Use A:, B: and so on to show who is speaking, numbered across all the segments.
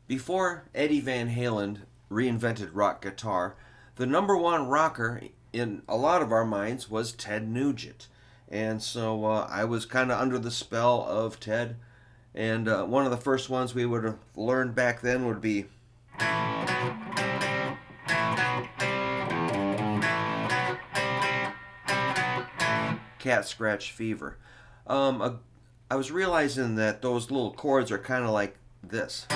A: Before Eddie Van Halen reinvented rock guitar, the number one rocker in a lot of our minds was Ted Nugent. And so I was kind of under the spell of Ted. And one of the first ones we would have learned back then would be Cat Scratch Fever. I was realizing that those little chords are kind of like this.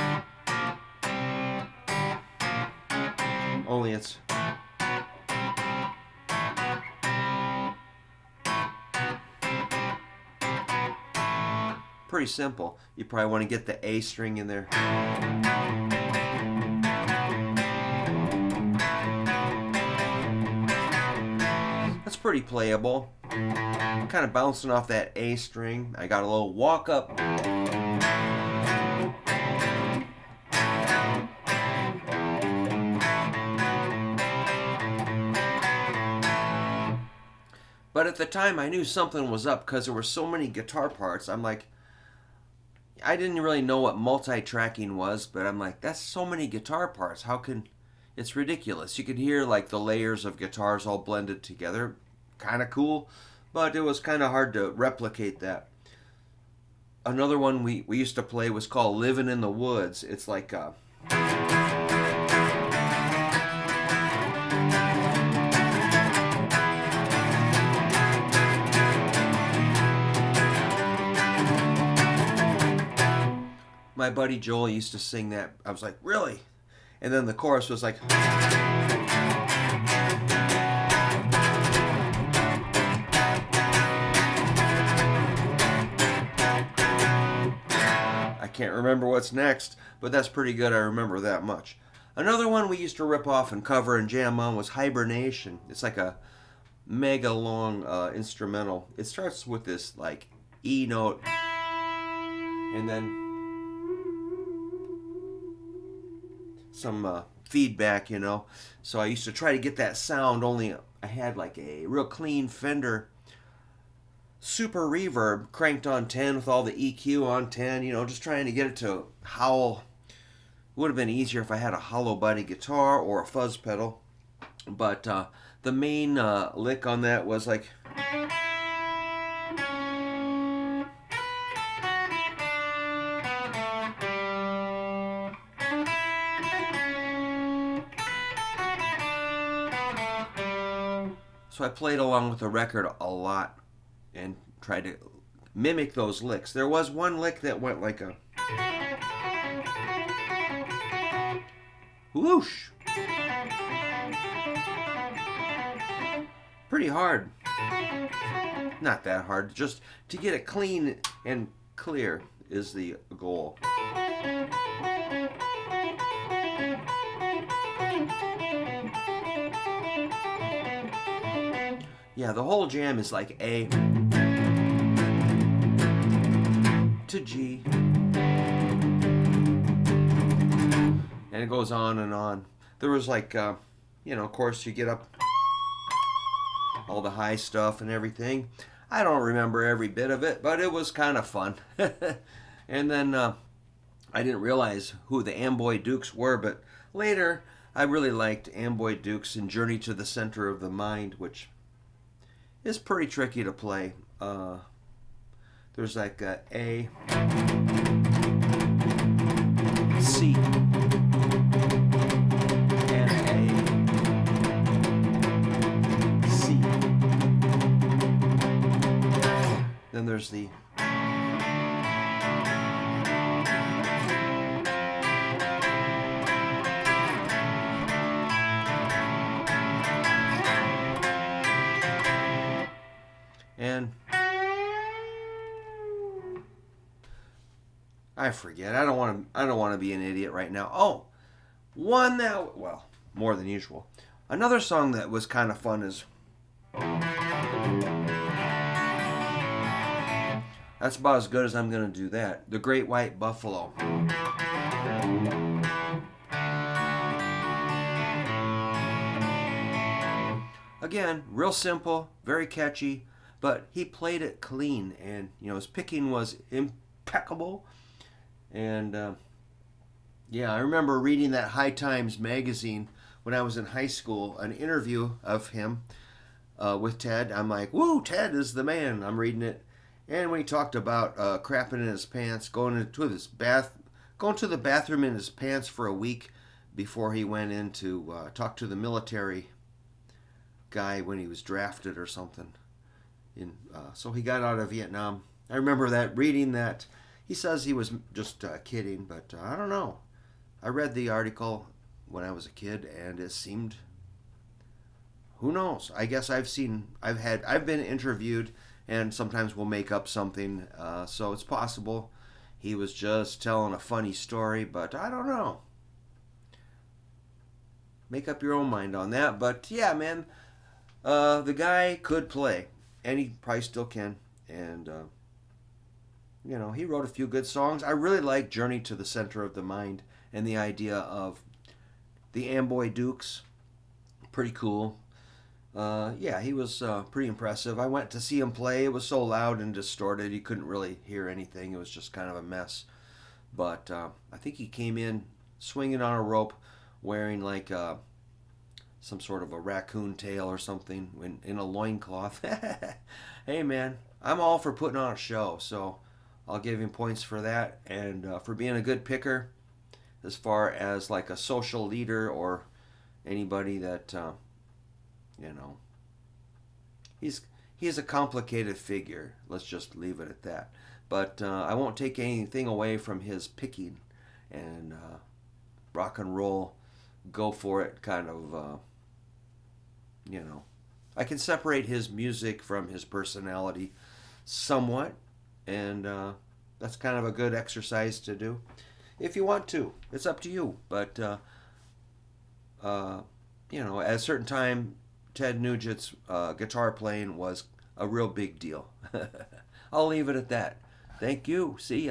A: Only it's pretty simple. You probably want to get the A string in there. That's pretty playable. Kind of bouncing off that A string. I got a little walk up. But at the time I knew something was up because there were so many guitar parts. I'm like, I didn't really know what multi-tracking was, but I'm like, that's so many guitar parts. How can... It's ridiculous. You could hear like the layers of guitars all blended together. Kind of cool, but it was kind of hard to replicate that. Another one we used to play was called Living in the Woods. It's like my buddy Joel used to sing that. I was like, really? And then the chorus was like... I can't remember what's next, but that's pretty good. I remember that much. Another one we used to rip off and cover and jam on was Hibernation. It's like a mega long instrumental. It starts with this like E note and then some feedback, you know. So I used to try to get that sound, only I had like a real clean Fender super reverb cranked on 10 with all the EQ on 10, you know, just trying to get it to howl. It would have been easier if I had a hollow body guitar or a fuzz pedal. But the main lick on that was like... So I played along with the record a lot and tried to mimic those licks. There was one lick that went like a whoosh. Pretty hard. Not that hard. Just to get it clean and clear is the goal. Yeah, the whole jam is like A to G. And it goes on and on. There was like, you know, of course you get up all the high stuff and everything. I don't remember every bit of it, but it was kind of fun. And then I didn't realize who the Amboy Dukes were, but later I really liked Amboy Dukes in Journey to the Center of the Mind, which is pretty tricky to play. There's like a C, and A, C. Then there's the and I forget. I don't want to be an idiot right now. Oh, one that, well, more than usual. Another song that was kind of fun is that's about as good as I'm going to do that. The Great White Buffalo. Again, real simple, very catchy, but he played it clean, and you know his picking was impeccable, and Yeah, I remember reading that High Times magazine when I was in high school, an interview of him with Ted. I'm like, woo, Ted is the man. I'm reading it. And when he talked about crapping in his pants, going to the bathroom in his pants for a week before he went in to talk to the military guy when he was drafted or something. So he got out of Vietnam. I remember that reading that. He says he was just kidding, but I don't know. I read the article when I was a kid, and it seemed. Who knows? I guess I've been interviewed, and sometimes we'll make up something. So it's possible he was just telling a funny story, but I don't know. Make up your own mind on that. But yeah, man, the guy could play, and he probably still can. And he wrote a few good songs. I really like "Journey to the Center of the Mind" and the idea of the Amboy Dukes. Pretty cool. Yeah, he was pretty impressive. I went to see him play. It was so loud and distorted, you couldn't really hear anything. It was just kind of a mess. But I think he came in swinging on a rope, wearing like some sort of a raccoon tail or something in a loincloth. Hey, man, I'm all for putting on a show, so I'll give him points for that and for being a good picker as far as like a social leader or anybody that you know, he's he's a complicated figure. Let's just leave it at that. But I won't take anything away from his picking and rock and roll, go for it kind of. I can separate his music from his personality somewhat, and that's kind of a good exercise to do. If you want to, it's up to you. But at a certain time, Ted Nugent's guitar playing was a real big deal. I'll leave it at that. Thank you. See ya.